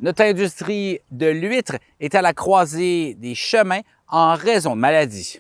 Notre industrie de l'huître est à la croisée des chemins en raison de maladies.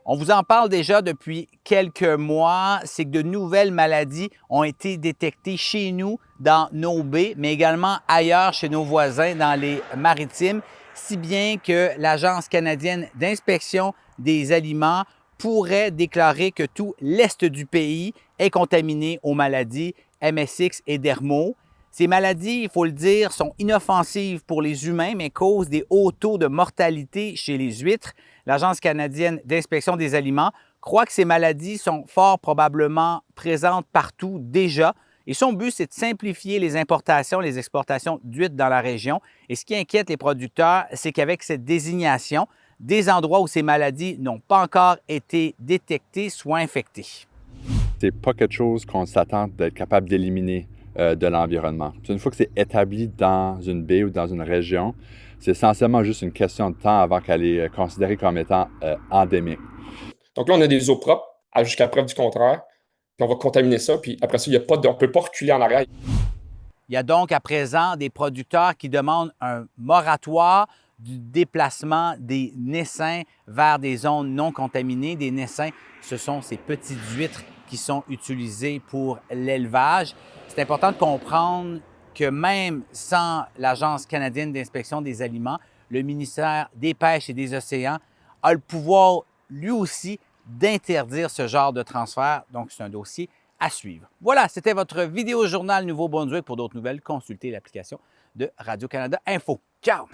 On vous en parle déjà depuis quelques mois, c'est que de nouvelles maladies ont été détectées chez nous, dans nos baies, mais également ailleurs chez nos voisins dans les maritimes, si bien que l'Agence canadienne d'inspection des aliments pourrait déclarer que tout l'est du pays est contaminé aux maladies MSX et Dermo. Ces maladies, il faut le dire, sont inoffensives pour les humains, mais causent des hauts taux de mortalité chez les huîtres. L'Agence canadienne d'inspection des aliments croit que ces maladies sont fort probablement présentes partout déjà. Et son but, c'est de simplifier les importations et les exportations d'huîtres dans la région. Et ce qui inquiète les producteurs, c'est qu'avec cette désignation, des endroits où ces maladies n'ont pas encore été détectées soient infectés. C'est pas quelque chose qu'on s'attend d'être capable d'éliminer de l'environnement. Une fois que c'est établi dans une baie ou dans une région, c'est essentiellement juste une question de temps avant qu'elle est considérée comme étant endémique. Donc là, on a des eaux propres, jusqu'à preuve du contraire, puis on va contaminer ça, puis après ça, on ne peut pas reculer en arrière. Il y a donc à présent des producteurs qui demandent un moratoire du déplacement des naissains vers des zones non contaminées. Des naissains, ce sont ces petites huîtres qui sont utilisées pour l'élevage. C'est important de comprendre que même sans l'Agence canadienne d'inspection des aliments, le ministère des Pêches et des Océans a le pouvoir, lui aussi, d'interdire ce genre de transfert. Donc, c'est un dossier à suivre. Voilà, c'était votre vidéo journal Nouveau-Brunswick. Pour d'autres nouvelles, consultez l'application de Radio-Canada Info. Ciao!